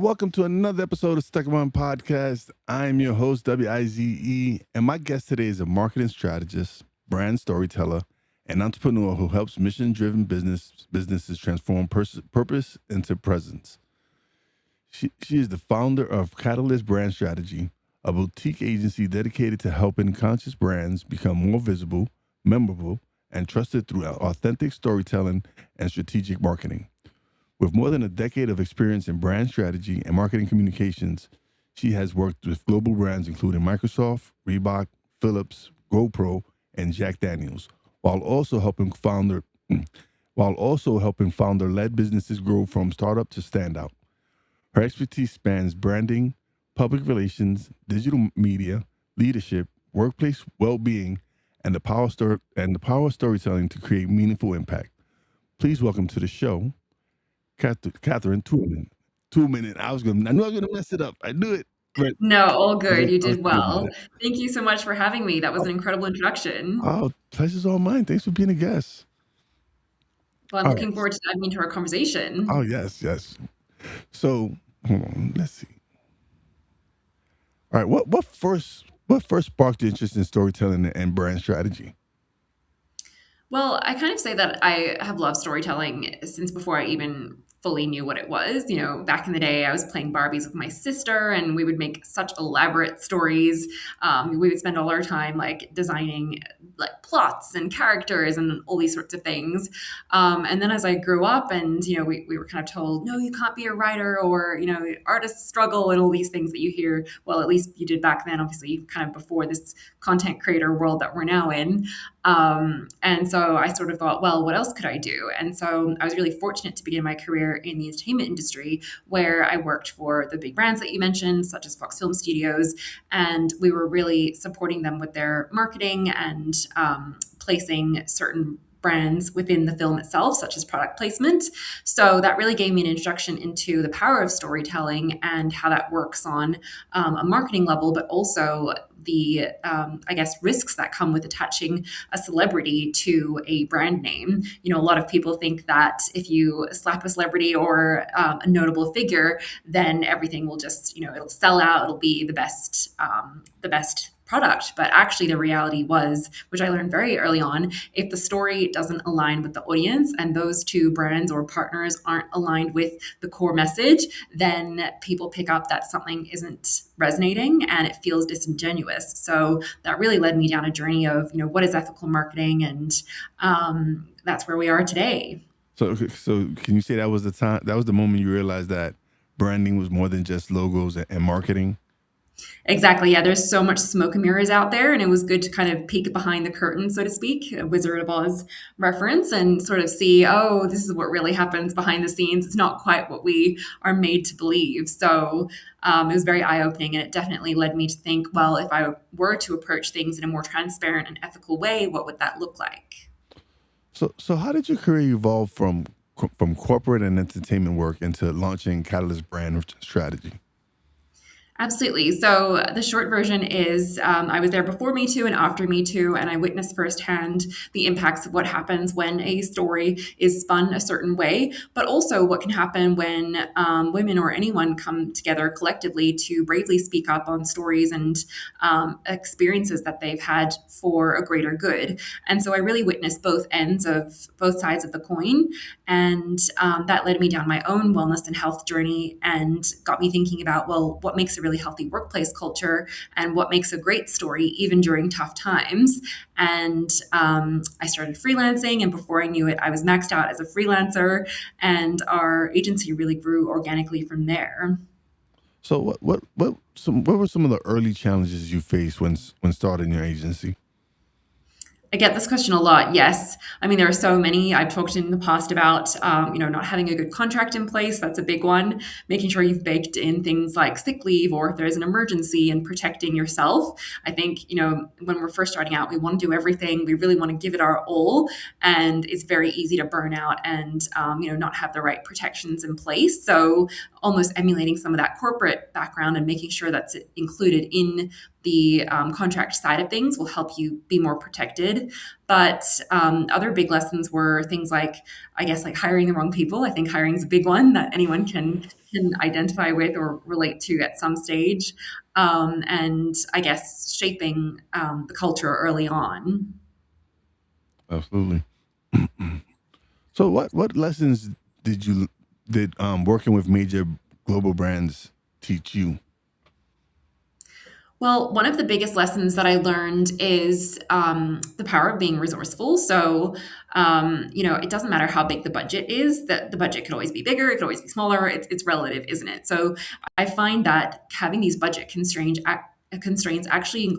welcome to another episode of Stuck On Podcast. I'm your host, Wize, and my guest today is a marketing strategist, brand storyteller, and entrepreneur who helps mission-driven businesses transform purpose into presence. She is the founder of Catalyst Brand Strategy, a boutique agency dedicated to helping conscious brands become more visible, memorable, and trusted through authentic storytelling and strategic marketing. With more than a decade of experience in brand strategy and marketing communications, she has worked with global brands including Microsoft, Reebok, Philips, GoPro, and Jack Daniels, while also helping founder-led businesses grow from startup to standout. Her expertise spans branding, public relations, digital media, leadership, workplace well-being, and the power of storytelling to create meaningful impact. Please welcome to the show, Katherine Tuominen. I knew I was gonna mess it up. I knew it. But No, all good. You I was did gonna do well. that. Thank you so much for having me. That was an incredible introduction. Oh, pleasure's all mine. Thanks for being a guest. Well, I'm All right. looking forward to diving into our Oh, conversation. yes. So hold on. Let's see. All right. What first sparked your interest in storytelling and brand strategy? Well, I kind of say that I have loved storytelling since before I even fully knew what it was. You know, back in the day, I was playing Barbies with my sister, and we would make such elaborate stories. We would spend all our time like designing like plots and characters and all these sorts of things. And then as I grew up, and we were kind of told, no, you can't be a writer, or artists struggle, and all these things that you hear. Well, at least you did back then, obviously, kind of before this content creator world that we're now in. And so I sort of thought, well, what else could I do? And so I was really fortunate to begin my career in the entertainment industry, where I worked for the big brands that you mentioned, such as Fox Film Studios. And we were really supporting them with their marketing and placing certain brands within the film itself, such as product placement. So that really gave me an introduction into the power of storytelling and how that works on a marketing level, but also the, I guess, risks that come with attaching a celebrity to a brand name. You know, a lot of people think that if you slap a celebrity or a notable figure, then everything will just, it'll sell out. It'll be the best product. But actually, the reality was, which I learned very early on, if the story doesn't align with the audience and those two brands or partners aren't aligned with the core message, then people pick up that something isn't resonating and it feels disingenuous. So that really led me down a journey of, what is ethical marketing? And that's where we are today. So can you say that was the moment you realized that branding was more than just logos and marketing? Exactly. Yeah, there's so much smoke and mirrors out there, and it was good to kind of peek behind the curtain, so to speak, a Wizard of Oz reference, and sort of see, oh, this is what really happens behind the scenes. It's not quite what we are made to believe. So it was very eye-opening, and it definitely led me to think, well, if I were to approach things in a more transparent and ethical way, what would that look like? So how did your career evolve from corporate and entertainment work into launching Catalyst Brand Strategy? Absolutely. So the short version is I was there before Me Too and after Me Too, and I witnessed firsthand the impacts of what happens when a story is spun a certain way, but also what can happen when women or anyone come together collectively to bravely speak up on stories and experiences that they've had for a greater good. And so I really witnessed both sides of the coin. And that led me down my own wellness and health journey and got me thinking about, well, what makes a really healthy workplace culture and what makes a great story even during tough times. And I started freelancing, and before I knew it, I was maxed out as a freelancer, and our agency really grew organically from there. So what were some of the early challenges you faced when starting your agency? I get this question a lot. Yes. I mean, there are so many. I've talked in the past about, not having a good contract in place. That's a big one. Making sure you've baked in things like sick leave or if there's an emergency, and protecting yourself. I think, when we're first starting out, we want to do everything. We really want to give it our all. And it's very easy to burn out and, not have the right protections in place. So almost emulating some of that corporate background and making sure that's included in the contract side of things will help you be more protected. But other big lessons were things like, I guess, like hiring the wrong people. I think hiring is a big one that anyone can identify with or relate to at some stage. And I guess shaping the culture early on. Absolutely. So what lessons did working with major global brands teach you? Well, one of the biggest lessons that I learned is the power of being resourceful. So, it doesn't matter how big the budget is, that the budget could always be bigger, it could always be smaller. It's relative, isn't it? So, I find that having these budget constraints actually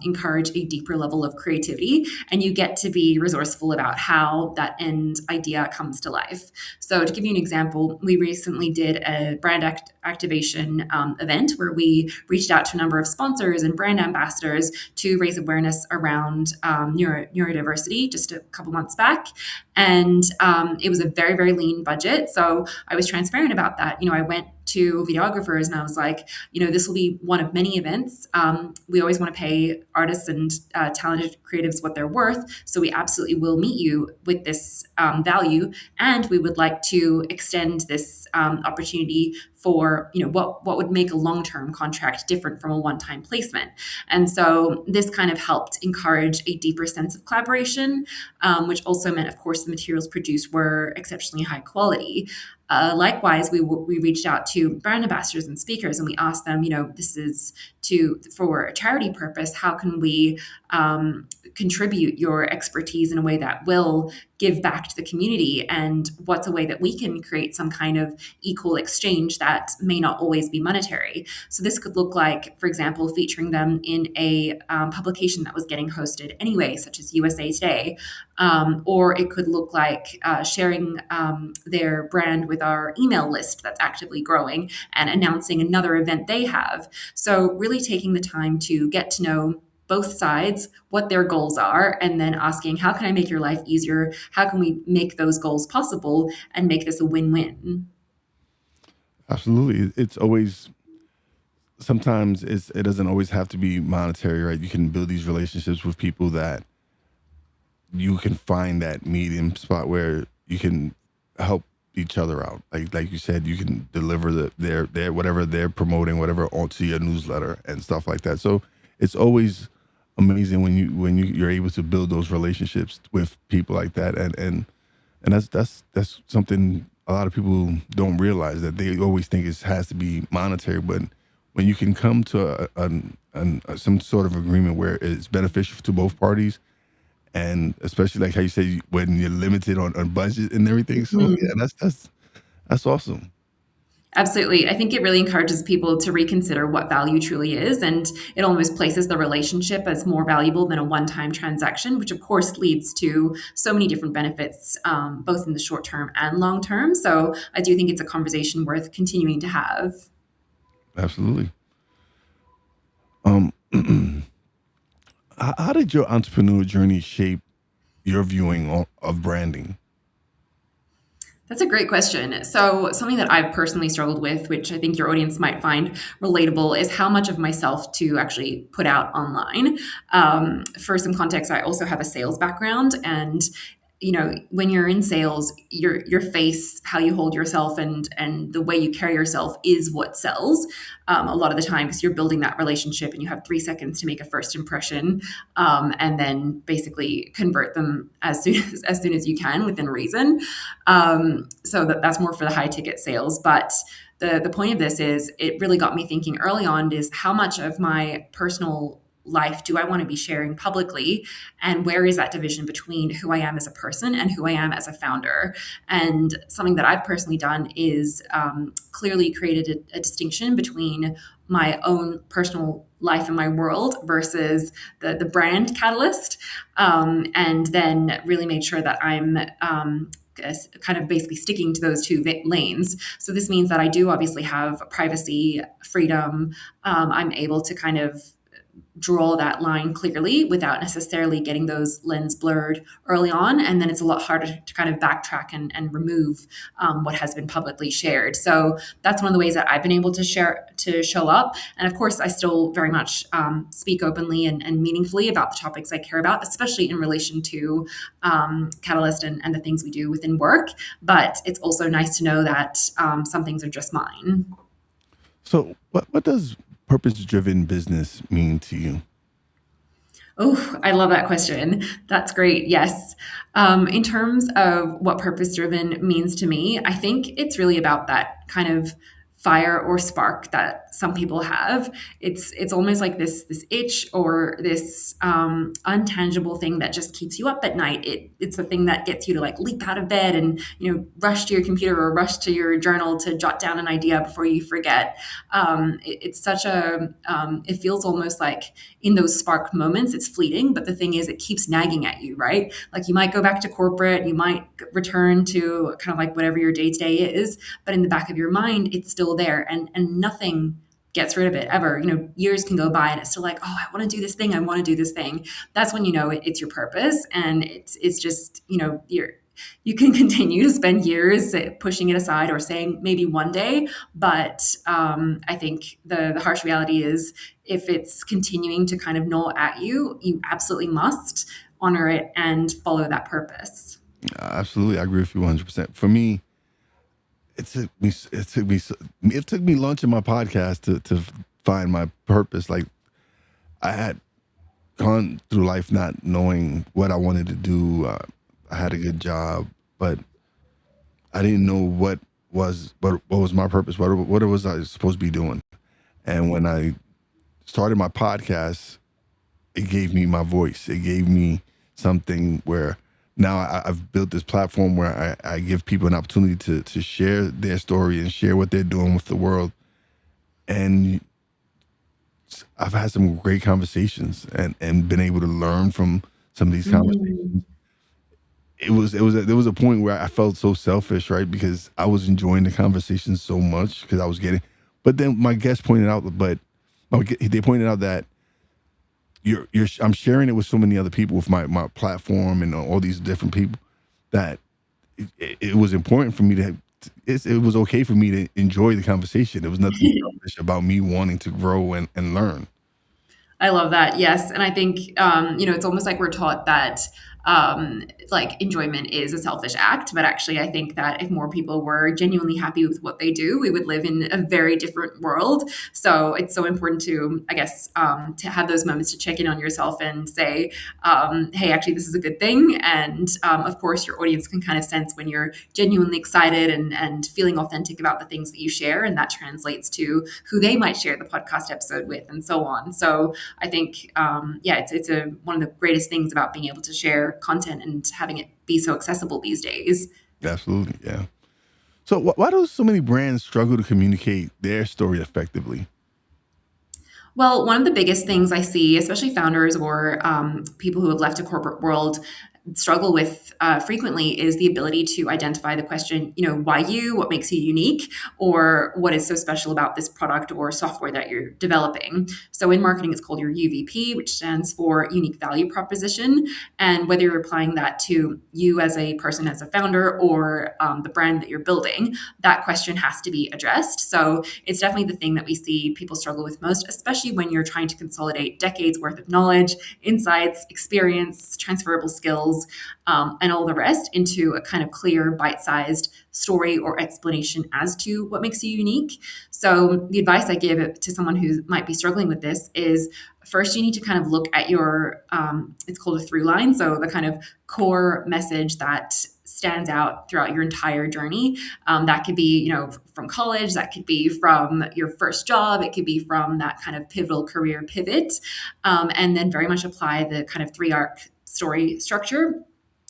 encourage a deeper level of creativity, and you get to be resourceful about how that end idea comes to life. So, to give you an example, we recently did a brand activation event where we reached out to a number of sponsors and brand ambassadors to raise awareness around neurodiversity just a couple months back. And it was a very, very lean budget. So I was transparent about that. I went to videographers and I was like, this will be one of many events. We always want to pay artists and talented creatives what they're worth. So we absolutely will meet you with this value. And we would like to extend this opportunity for what would make a long-term contract different from a one-time placement. And so this kind of helped encourage a deeper sense of collaboration, which also meant, of course, the materials produced were exceptionally high quality. Likewise, we reached out to brand ambassadors and speakers, and we asked them, this is for a charity purpose. How can we contribute your expertise in a way that will give back to the community? And what's a way that we can create some kind of equal exchange that may not always be monetary? So this could look like, for example, featuring them in a publication that was getting hosted anyway, such as USA Today. Or it could look like sharing their brand with our email list that's actively growing and announcing another event they have. So really taking the time to get to know both sides, what their goals are, and then asking, how can I make your life easier? How can we make those goals possible and make this a win-win? Absolutely. It's always sometimes it doesn't always have to be monetary, right? You can build these relationships with people that you can find that medium spot where you can help each other out. Like you said, you can deliver their whatever they're promoting, whatever onto your newsletter and stuff like that. So it's always amazing when you're able to build those relationships with people like that, and that's something a lot of people don't realize, that they always think it has to be monetary, but when you can come to some sort of agreement where it's beneficial to both parties, and especially like how you said, when you're limited on budget and everything. So yeah, Mhm. that's awesome. Absolutely. I think it really encourages people to reconsider what value truly is, and it almost places the relationship as more valuable than a one time transaction, which of course leads to so many different benefits, both in the short term and long term. So I do think it's a conversation worth continuing to have. Absolutely. Um, how did your entrepreneur journey shape your viewing of branding? That's a great question. So, something that I've personally struggled with, which I think your audience might find relatable, is how much of myself to actually put out online. For some context, I also have a sales background, and when you're in sales, your face, how you hold yourself, and the way you carry yourself is what sells. A lot of the time, because you're building that relationship, and you have 3 seconds to make a first impression, and then basically convert them as soon as you can within reason. So that's more for the high ticket sales, but. The point of this is it really got me thinking early on is how much of my personal life do I want to be sharing publicly, and where is that division between who I am as a person and who I am as a founder? And something that I've personally done is clearly created a distinction between my own personal life and my world versus the brand catalyst, and then really made sure that I'm kind of basically sticking to those two lanes. So this means that I do obviously have privacy, freedom. I'm able to kind of draw that line clearly without necessarily getting those lens blurred early on. And then it's a lot harder to kind of backtrack and remove what has been publicly shared. So that's one of the ways that I've been able to show up. And of course, I still very much speak openly and meaningfully about the topics I care about, especially in relation to Catalyst and the things we do within work. But it's also nice to know that some things are just mine. So, what does purpose-driven business mean to you? Oh, I love that question. That's great. Yes. In terms of what purpose driven means to me, I think it's really about that kind of fire or spark that some people have. It's almost like this itch or this untangible thing that just keeps you up at night. It's the thing that gets you to like leap out of bed and rush to your computer or rush to your journal to jot down an idea before you forget. It's such a it feels almost like in those spark moments, it's fleeting, but the thing is, it keeps nagging at you, right? Like you might go back to corporate, you might return to kind of like whatever your day to day is, but in the back of your mind, it's still there, and nothing gets rid of it ever. Years can go by, and it's still like, oh, I want to do this thing, I want to do this thing. That's when it's your purpose, and it's just you can continue to spend years pushing it aside or saying maybe one day, but I think the harsh reality is if it's continuing to kind of gnaw at you, you absolutely must honor it and follow that purpose. Absolutely, I agree with you 100%. For me, it took me launching my podcast to find my purpose. Like I had gone through life not knowing what I wanted to do. I had a good job, but I didn't know what was my purpose. What was I supposed to be doing? And when I started my podcast, it gave me my voice. It gave me something where now I've built this platform where I give people an opportunity to share their story and share what they're doing with the world. And I've had some great conversations and been able to learn from some of these conversations. There was a point where I felt so selfish, right? Because I was enjoying the conversation so much because I was getting, but then my guest pointed out, they pointed out that I'm sharing it with so many other people with my platform and all these different people that it was important for me it was okay for me to enjoy the conversation. There was nothing selfish about me wanting to grow and learn. I love that. Yes. And I think, it's almost like we're taught that like enjoyment is a selfish act. But actually, I think that if more people were genuinely happy with what they do, we would live in a very different world. So it's so important to, I guess, to have those moments to check in on yourself and say, hey, actually, this is a good thing. And of course, your audience can kind of sense when you're genuinely excited and feeling authentic about the things that you share. And that translates to who they might share the podcast episode with and so on. So I think, it's one of the greatest things about being able to share content and having it be so accessible these days. Absolutely, yeah. So why do so many brands struggle to communicate their story effectively? Well, one of the biggest things I see, especially founders or people who have left a corporate world, struggle with frequently is the ability to identify the question, why you, what makes you unique, or what is so special about this product or software that you're developing. So in marketing, it's called your UVP, which stands for unique value proposition. And whether you're applying that to you as a person, as a founder, or the brand that you're building, that question has to be addressed. So it's definitely the thing that we see people struggle with most, especially when you're trying to consolidate decades worth of knowledge, insights, experience, transferable skills, and all the rest into a kind of clear, bite-sized story or explanation as to what makes you unique. So the advice I give to someone who might be struggling with this is first you need to kind of look at your, it's called a through line. So the kind of core message that stands out throughout your entire journey. That could be, from college, that could be from your first job, it could be from that kind of pivotal career pivot, and then very much apply the kind of 3-arc story structure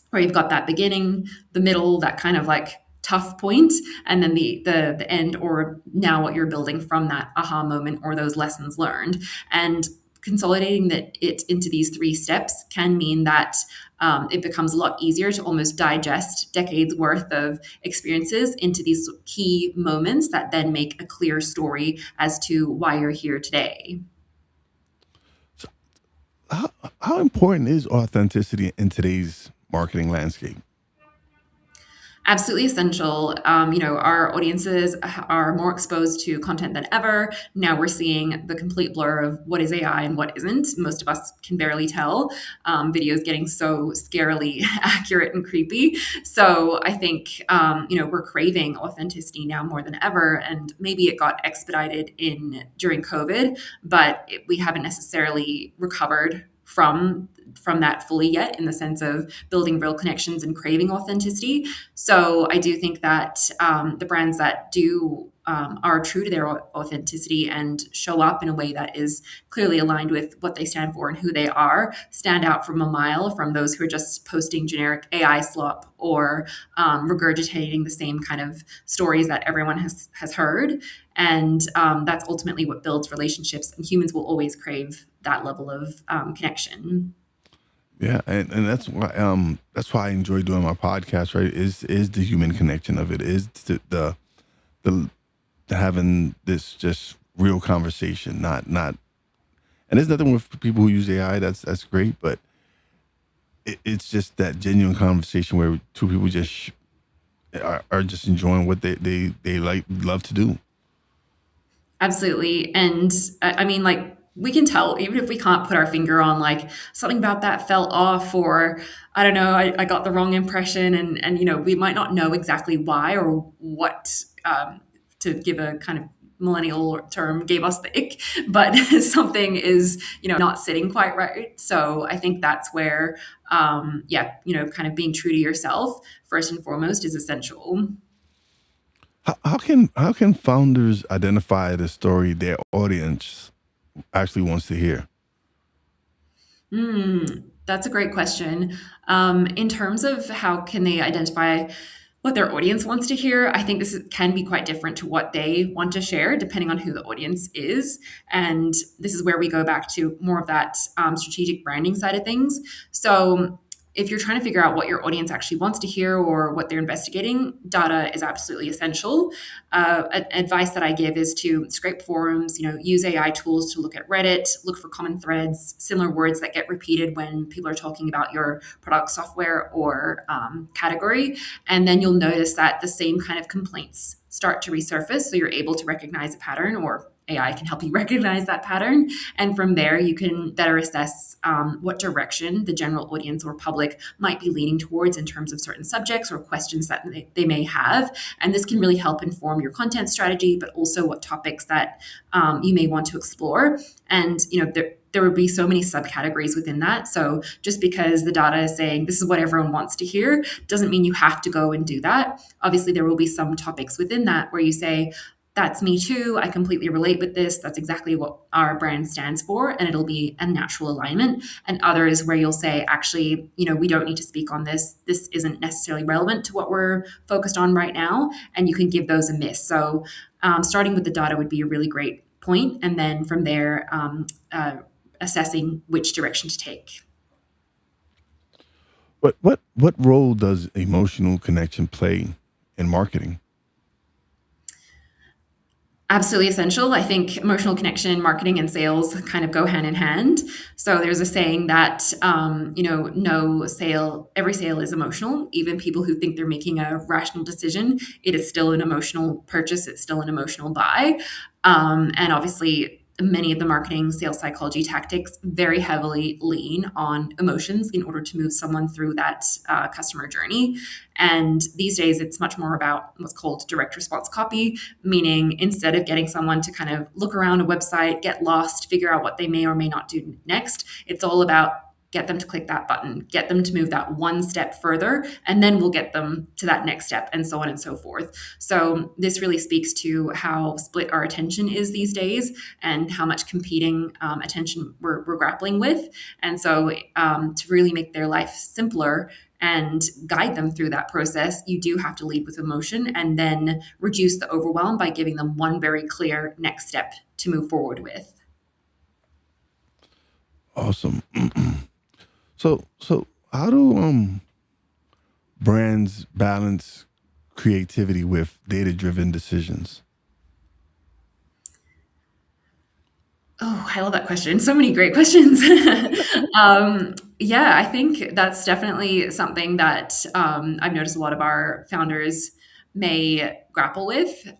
where you've got that beginning, the middle, that kind of like tough point, and then the end, or now what you're building from that aha moment or those lessons learned. And consolidating it into these 3 steps can mean that it becomes a lot easier to almost digest decades worth of experiences into these key moments that then make a clear story as to why you're here today. how important is authenticity in today's marketing landscape? Absolutely essential. Our audiences are more exposed to content than ever. Now we're seeing the complete blur of what is AI and what isn't. Most of us can barely tell. Videos getting so scarily accurate and creepy. So I think we're craving authenticity now more than ever. And maybe it got expedited in during COVID, but we haven't necessarily recovered from that fully yet, in the sense of building real connections and craving authenticity. So I do think that the brands that do are true to their authenticity and show up in a way that is clearly aligned with what they stand for and who they are stand out from a mile from those who are just posting generic AI slop or regurgitating the same kind of stories that everyone has heard. And that's ultimately what builds relationships. And humans will always crave that level of connection. Yeah, and that's why I enjoy doing my podcast. Right, is the human connection of it, is the having this just real conversation, not. And there's nothing with people who use AI. That's great, but it's just that genuine conversation where two people just are just enjoying what they like love to do. Absolutely. And I mean, like, we can tell, even if we can't put our finger on like something about that fell off, or I don't know, I got the wrong impression. And we might not know exactly why or what, to give a kind of millennial term, gave us the ick, but something is, not sitting quite right. So I think that's where, kind of being true to yourself first and foremost is essential. How can founders identify the story their audience actually wants to hear? That's a great question. In terms of how can they identify what their audience wants to hear, I think can be quite different to what they want to share, depending on who the audience is. And this is where we go back to more of that strategic branding side of things. So if you're trying to figure out what your audience actually wants to hear or what they're investigating, data is absolutely essential. Advice that I give is to scrape forums, use AI tools to look at Reddit, look for common threads, similar words that get repeated when people are talking about your product, software, or category. And then you'll notice that the same kind of complaints start to resurface. So you're able to recognize a pattern, or AI can help you recognize that pattern. And from there, you can better assess what direction the general audience or public might be leaning towards in terms of certain subjects or questions that they may have. And this can really help inform your content strategy, but also what topics that you may want to explore. And, there would be so many subcategories within that. So just because the data is saying this is what everyone wants to hear doesn't mean you have to go and do that. Obviously, there will be some topics within that where you say, that's me too. I completely relate with this. That's exactly what our brand stands for. And it'll be a natural alignment. And others where you'll say, actually, we don't need to speak on this. This isn't necessarily relevant to what we're focused on right now. And you can give those a miss. So starting with the data would be a really great point. And then from there, assessing which direction to take. What role does emotional connection play in marketing? Absolutely essential. I think emotional connection, marketing, and sales kind of go hand in hand. So there's a saying that, no sale, every sale is emotional. Even people who think they're making a rational decision, it is still an emotional purchase. It's still an emotional buy. And obviously, many of the marketing sales psychology tactics very heavily lean on emotions in order to move someone through that customer journey. And these days, it's much more about what's called direct response copy, meaning instead of getting someone to kind of look around a website, get lost, figure out what they may or may not do next, it's all about get them to click that button, get them to move that one step further, and then we'll get them to that next step, and so on and so forth. So this really speaks to how split our attention is these days and how much competing attention we're grappling with. And so to really make their life simpler and guide them through that process, you do have to lead with emotion and then reduce the overwhelm by giving them one very clear next step to move forward with. Awesome. So how do brands balance creativity with data driven decisions? Oh, I love that question. So many great questions. Yeah, I think that's definitely something that I've noticed a lot of our founders may grapple with.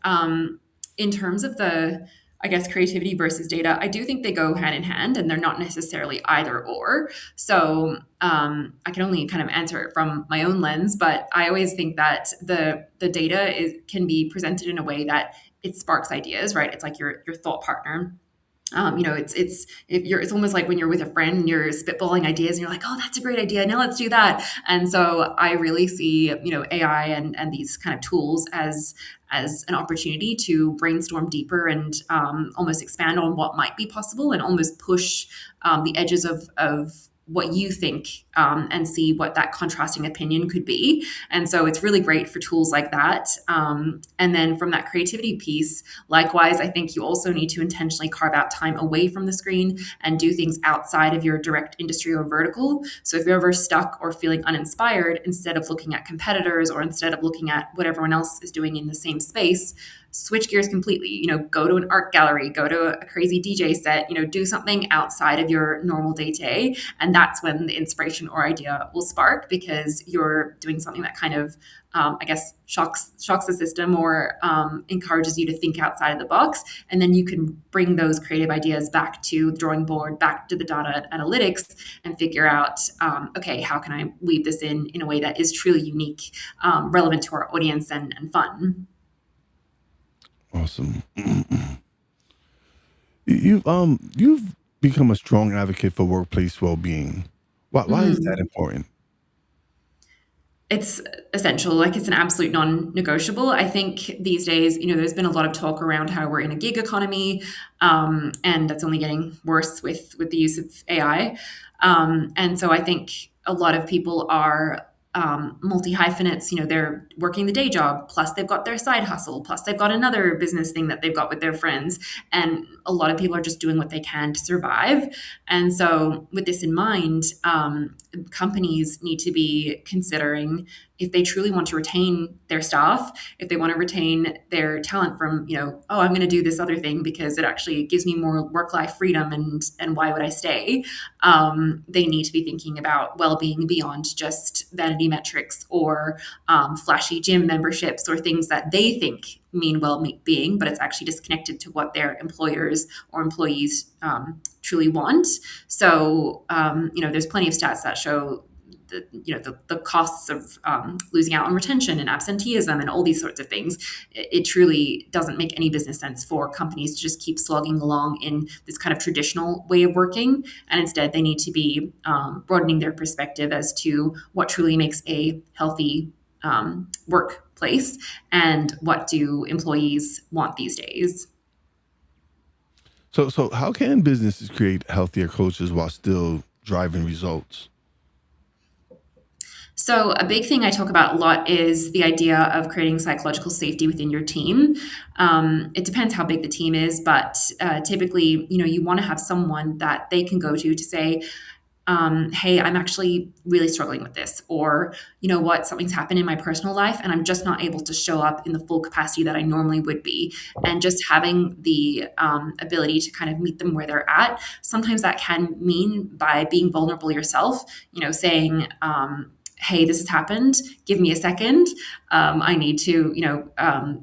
In terms of the, I guess, creativity versus data, I do think they go hand in hand and they're not necessarily either or. So I can only kind of answer it from my own lens, but I always think that the data can be presented in a way that it sparks ideas, right? It's like your thought partner. It's if you're it's almost like when you're with a friend and you're spitballing ideas and you're like, oh, that's a great idea, now let's do that. And so I really see AI and these kind of tools as an opportunity to brainstorm deeper and almost expand on what might be possible and almost push the edges of what you think, and see what that contrasting opinion could be. And so it's really great for tools like that. And then from that creativity piece, likewise, I think you also need to intentionally carve out time away from the screen and do things outside of your direct industry or vertical. So if you're ever stuck or feeling uninspired, instead of looking at competitors or instead of looking at what everyone else is doing in the same space, switch gears completely. Go to an art gallery, go to a crazy DJ set, do something outside of your normal day to day. And that's when the inspiration or idea will spark, because you're doing something that kind of, I guess, shocks the system or encourages you to think outside of the box. And then you can bring those creative ideas back to the drawing board, back to the data analytics, and figure out, okay, how can I weave this in a way that is truly unique, relevant to our audience, and fun. Awesome. You've become a strong advocate for workplace well-being. Why is that Mm. important? It's essential. Like, it's an absolute non-negotiable. I think these days, there's been a lot of talk around how we're in a gig economy, and that's only getting worse with the use of AI. And so I think a lot of people are multi hyphenates. They're working the day job, plus they've got their side hustle, plus they've got another business thing that they've got with their friends, and a lot of people are just doing what they can to survive. And so, with this in mind, companies need to be considering, if they truly want to retain their staff, if they want to retain their talent from, oh, I'm going to do this other thing because it actually gives me more work-life freedom, and why would I stay? They need to be thinking about well-being beyond just vanity metrics or flashy gym memberships or things that they think mean well-being, but it's actually disconnected to what their employers or employees truly want. So, there's plenty of stats that show the costs of losing out on retention and absenteeism and all these sorts of things. It truly doesn't make any business sense for companies to just keep slogging along in this kind of traditional way of working, and instead they need to be broadening their perspective as to what truly makes a healthy workplace and what do employees want these days. So how can businesses create healthier cultures while still driving results? So, a big thing I talk about a lot is the idea of creating psychological safety within your team. It depends how big the team is, but typically, you want to have someone that they can go to say, hey, I'm actually really struggling with this, or what, something's happened in my personal life and I'm just not able to show up in the full capacity that I normally would be. And just having the ability to kind of meet them where they're at. Sometimes that can mean by being vulnerable yourself, saying, hey, this has happened. Give me a second. I need to,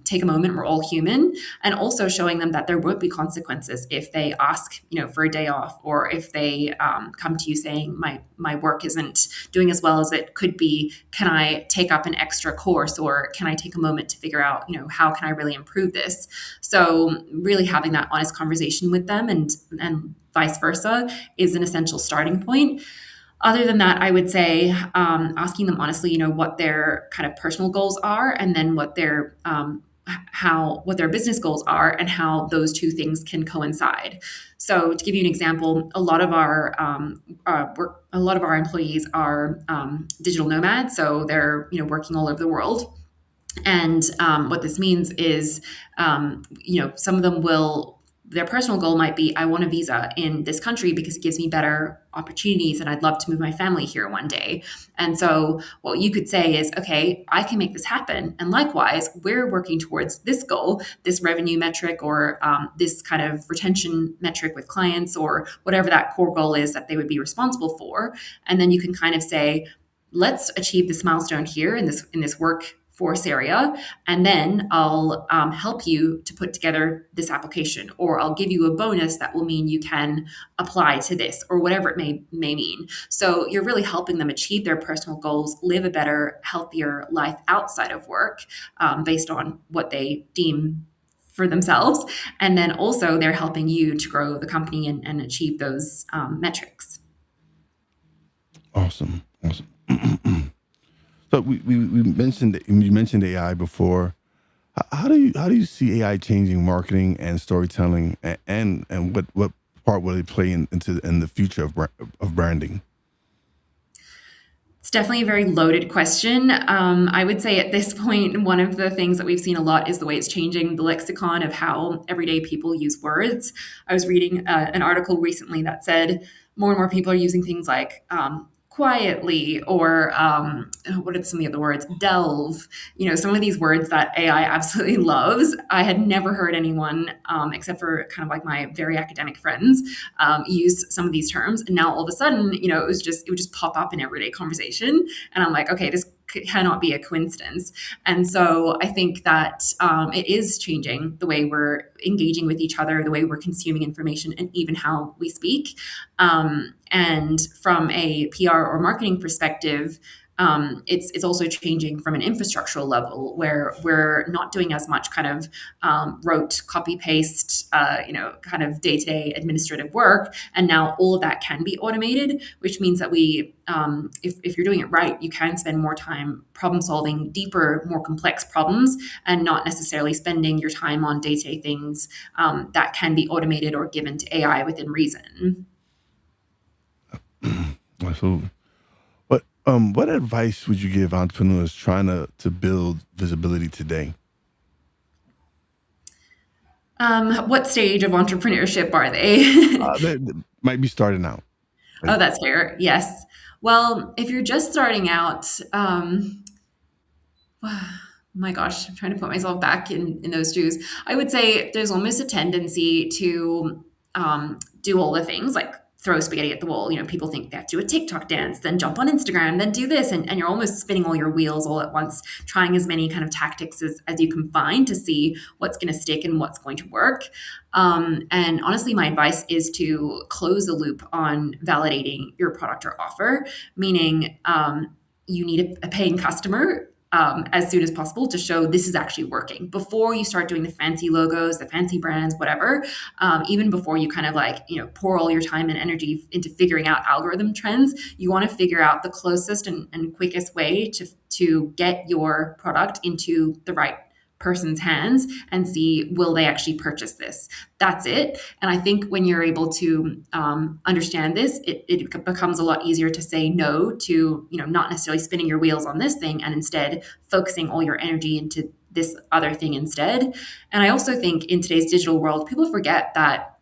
take a moment. We're all human. And also showing them that there would be consequences if they ask, for a day off, or if they come to you saying, my work isn't doing as well as it could be. Can I take up an extra course, or can I take a moment to figure out, how can I really improve this? So really having that honest conversation with them, and vice versa, is an essential starting point. Other than that, I would say asking them honestly, what their kind of personal goals are, and then what their what their business goals are, and how those two things can coincide. So, to give you an example, a lot of our employees are digital nomads, so they're working all over the world. And what this means is, some of them will their personal goal might be, I want a visa in this country because it gives me better opportunities and I'd love to move my family here one day. And so what you could say is, okay, I can make this happen. And likewise, we're working towards this goal, this revenue metric, or this kind of retention metric with clients, or whatever that core goal is that they would be responsible for. And then you can kind of say, let's achieve this milestone here in this workforce area, and then I'll help you to put together this application, or I'll give you a bonus that will mean you can apply to this, or whatever it may mean. So you're really helping them achieve their personal goals, live a better, healthier life outside of work, based on what they deem for themselves. And then also they're helping you to grow the company and achieve those metrics. Awesome. So we mentioned, you mentioned AI before. How do you see AI changing marketing and storytelling, and what part will it play in the future of branding? It's definitely a very loaded question. I would say at this point, one of the things that we've seen a lot is the way it's changing the lexicon of how everyday people use words. I was reading an article recently that said more and more people are using things like quietly, or what are some of the other words? Delve. Some of these words that AI absolutely loves. I had never heard anyone, except for kind of like my very academic friends, use some of these terms. And now all of a sudden, it would just pop up in everyday conversation. And I'm like, okay, this cannot be a coincidence. And so I think that it is changing the way we're engaging with each other, the way we're consuming information, and even how we speak. And from a PR or marketing perspective, it's also changing from an infrastructural level, where we're not doing as much kind of rote copy paste, kind of day-to-day administrative work. And now all of that can be automated, which means that if you're doing it right, you can spend more time problem solving deeper, more complex problems, and not necessarily spending your time on day-to-day things that can be automated or given to AI within reason. Absolutely. What advice would you give entrepreneurs trying to build visibility today? What stage of entrepreneurship are they? They might be starting out. Oh, that's fair. Yes. Well, if you're just starting out, my gosh, I'm trying to put myself back in those shoes. I would say there's almost a tendency to do all the things, like throw spaghetti at the wall. People think they have to do a TikTok dance, then jump on Instagram, then do this. And you're almost spinning all your wheels all at once, trying as many kind of tactics as you can find to see what's going to stick and what's going to work. And honestly, my advice is to close the loop on validating your product or offer, meaning you need a paying customer as soon as possible to show this is actually working before you start doing the fancy logos, the fancy brands, whatever. Even before you kind of pour all your time and energy into figuring out algorithm trends, you want to figure out the closest and quickest way to get your product into the right person's hands and see, will they actually purchase this? That's it. And I think when you're able to understand this, it becomes a lot easier to say no to, not necessarily spinning your wheels on this thing, and instead focusing all your energy into this other thing instead. And I also think in today's digital world, people forget that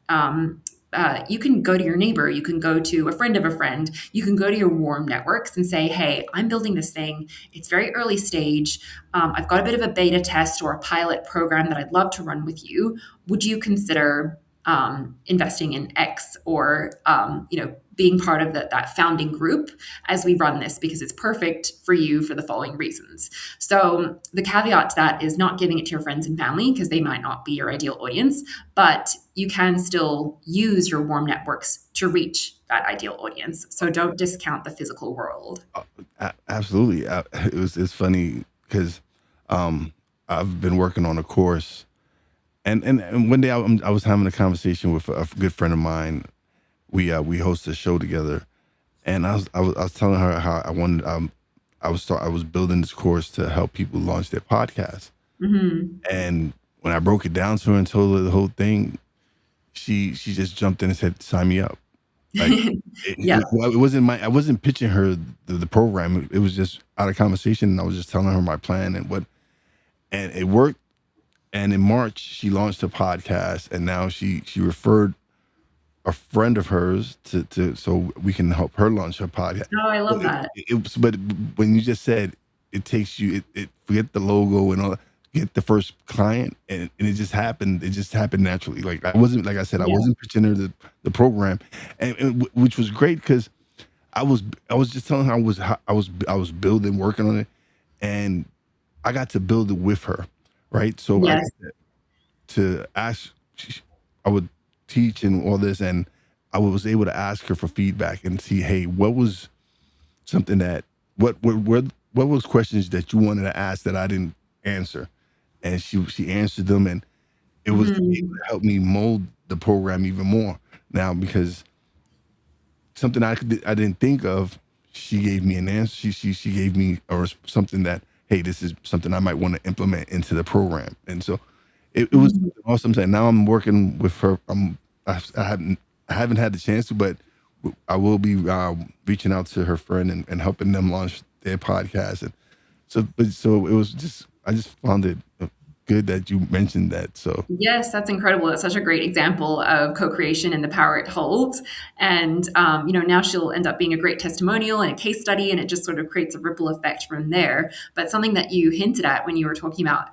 you can go to your neighbor, you can go to a friend of a friend, you can go to your warm networks and say, hey, I'm building this thing. It's very early stage. I've got a bit of a beta test or a pilot program that I'd love to run with you. Would you consider investing in X, or being part of that founding group as we run this, because it's perfect for you for the following reasons. So the caveat to that is not giving it to your friends and family, because they might not be your ideal audience, but you can still use your warm networks to reach that ideal audience. So don't discount the physical world. Absolutely. It's funny because I've been working on a course, and one day I was having a conversation with a good friend of mine. We host a show together, and I was telling her how I wanted I was building this course to help people launch their podcast. Mm-hmm. And when I broke it down to her and told her the whole thing, she just jumped in and said, "Sign me up." Like Yeah. it wasn't I wasn't pitching her the program. It was just out of conversation, and I was just telling her my plan and it worked. And in March, she launched a podcast, and now she referred a friend of hers to so we can help her launch her podcast. Oh, I But love that. but when you just said it takes you, it forget the logo and all that, get the first client, and it just happened. It just happened naturally. Like I wasn't, like I said, I Yeah. wasn't pitching her the program, and which was great because I was just telling her I was building, working on it, and I got to build it with her, right? So I Yes. got to ask. I would teach and all this, and I was able to ask her for feedback and see, hey, what was something that what was questions that you wanted to ask that I didn't answer, and she answered them, and it was able Mhm. to help me mold the program even more now because something I didn't think of. She gave me an answer. She gave me or something that, hey, this is something I might want to implement into the program, and so it was Mhm. awesome. And now I'm working with her. I haven't had the chance to, but I will be reaching out to her friend and helping them launch their podcast. And so it was just I just found it good that you mentioned that. So Yes, that's incredible. That's such a great example of co-creation and the power it holds. And now she'll end up being a great testimonial and a case study, and it just sort of creates a ripple effect from there. But something that you hinted at when you were talking about,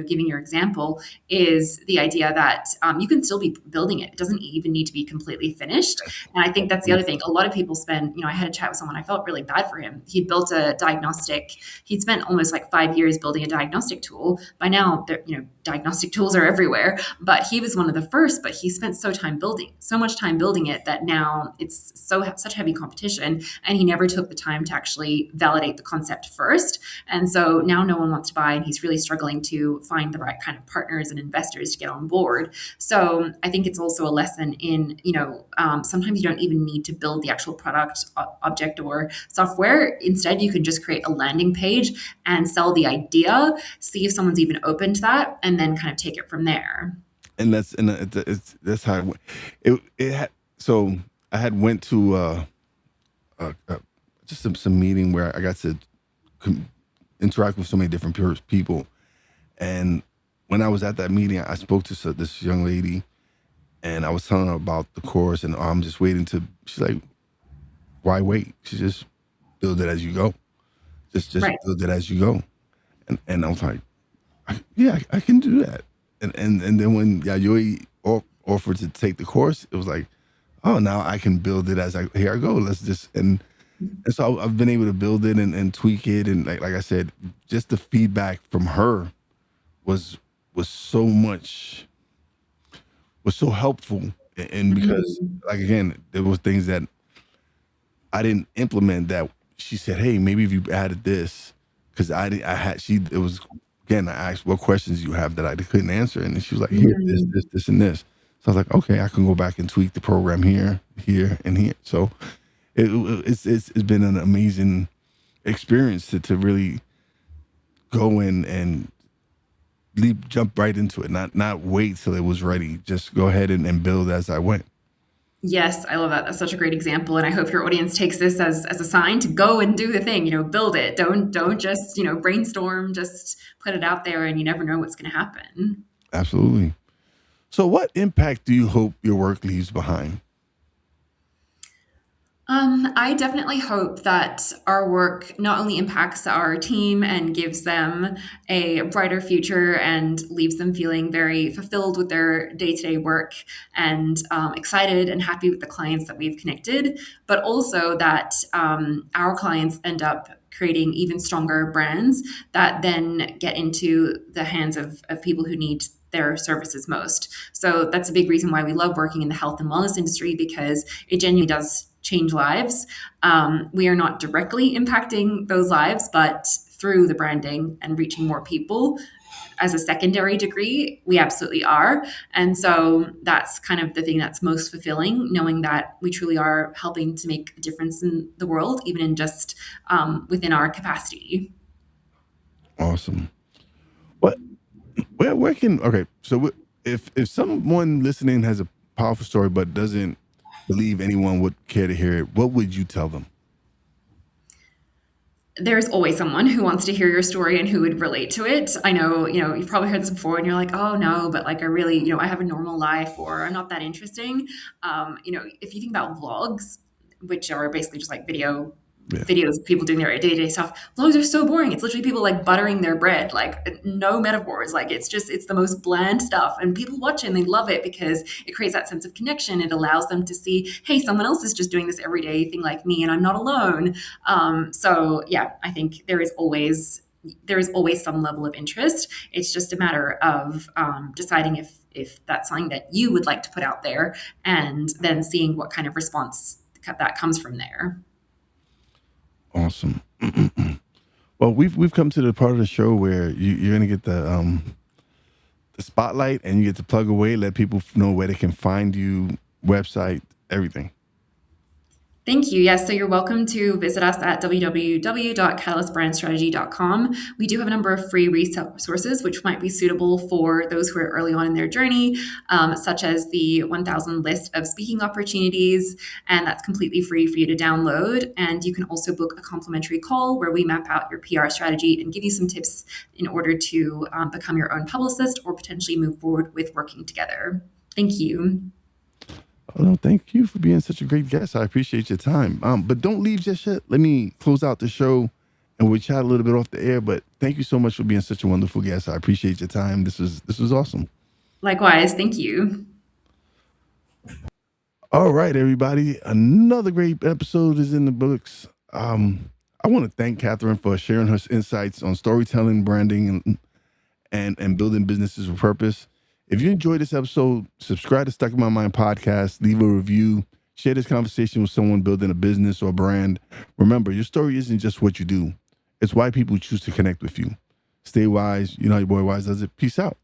giving your example, is the idea that you can still be building it. It doesn't even need to be completely finished. And I think that's the other thing. A lot of people spend, I had a chat with someone. I felt really bad for him. He built a diagnostic. He'd spent almost like 5 years building a diagnostic tool. By now, diagnostic tools are everywhere, but he was one of the first. But he spent so much time building it that now it's such heavy competition, and he never took the time to actually validate the concept first. And so now no one wants to buy, and he's really struggling to find the right kind of partners and investors to get on board. So I think it's also a lesson in, sometimes you don't even need to build the actual product, object, or software. Instead, you can just create a landing page and sell the idea, see if someone's even open to that, and then kind of take it from there. and that's how it went. It had so I had went to just some meeting where I got to com- interact with so many different people. And when I was at that meeting, I spoke to this young lady, and I was telling her about the course, and I'm just waiting to. She's like, "Why wait? She just build it as you go. Just Right. build it as you go." And I was like, "Yeah, I can do that." And then when Yayoi offered to take the course, it was like, "Oh, now I can build it as here I go. Let's just." And so I've been able to build it and tweak it, and like I said, just the feedback from her was was so much was so helpful, and because Mhm. like again, there was things that I didn't implement that she said, hey, maybe if you added this, because I didn't, I had she it was again I asked what questions you have that I couldn't answer, and then she was like, here, Mhm. this, and this. So I was like, okay, I can go back and tweak the program here, here, and here. So it's been an amazing experience to really go in and jump right into it, not wait till it was ready. Just go ahead and build as I went. Yes, I love that. That's such a great example, and I hope your audience takes this as a sign to go and do the thing. Build it. Don't just brainstorm. Just put it out there, and you never know what's going to happen. Absolutely. So, what impact do you hope your work leaves behind? I definitely hope that our work not only impacts our team and gives them a brighter future and leaves them feeling very fulfilled with their day to day work and excited and happy with the clients that we've connected, but also that our clients end up creating even stronger brands that then get into the hands of people who need their services most. So that's a big reason why we love working in the health and wellness industry, because it genuinely does change lives. We are not directly impacting those lives, but through the branding and reaching more people as a secondary degree, we absolutely are. And so that's kind of the thing that's most fulfilling, knowing that we truly are helping to make a difference in the world, even in just within our capacity. Awesome. What where can okay? So if someone listening has a powerful story but doesn't believe anyone would care to hear it, what would you tell them? there's always someone who wants to hear your story and who would relate to it. I know, you've probably heard this before and you're like, oh no, but like I really, I have a normal life or I'm not that interesting. If you think about vlogs, which are basically just like Yeah. videos of people doing their day-to-day stuff, vlogs are so boring. It's literally people like buttering their bread, like no metaphors. Like it's the most bland stuff. And people watch it and they love it because it creates that sense of connection. It allows them to see, hey, someone else is just doing this everyday thing like me and I'm not alone. So yeah, I think there is always some level of interest. It's just a matter of deciding if that's something that you would like to put out there, and then seeing what kind of response that comes from there. Awesome. Well, we've come to the part of the show where you're gonna get the spotlight, and you get to plug away, let people know where they can find you, website, everything. Thank you. Yes, so you're welcome to visit us at www.catalystbrandstrategy.com. We do have a number of free resources which might be suitable for those who are early on in their journey, such as the 1,000 list of speaking opportunities, and that's completely free for you to download. And you can also book a complimentary call where we map out your PR strategy and give you some tips in order to become your own publicist or potentially move forward with working together. Thank you. Oh, no, thank you for being such a great guest. I appreciate your time. But don't leave just yet. Let me close out the show and we'll chat a little bit off the air. But thank you so much for being such a wonderful guest. I appreciate your time. This was awesome. Likewise, thank you. All right, everybody. Another great episode is in the books. I want to thank Katherine for sharing her insights on storytelling, branding, and building businesses with purpose. If you enjoyed this episode, subscribe to Stuck in My Mind podcast, leave a review, share this conversation with someone building a business or brand. Remember, your story isn't just what you do. It's why people choose to connect with you. Stay wise. You know how your boy Wize does it. Peace out.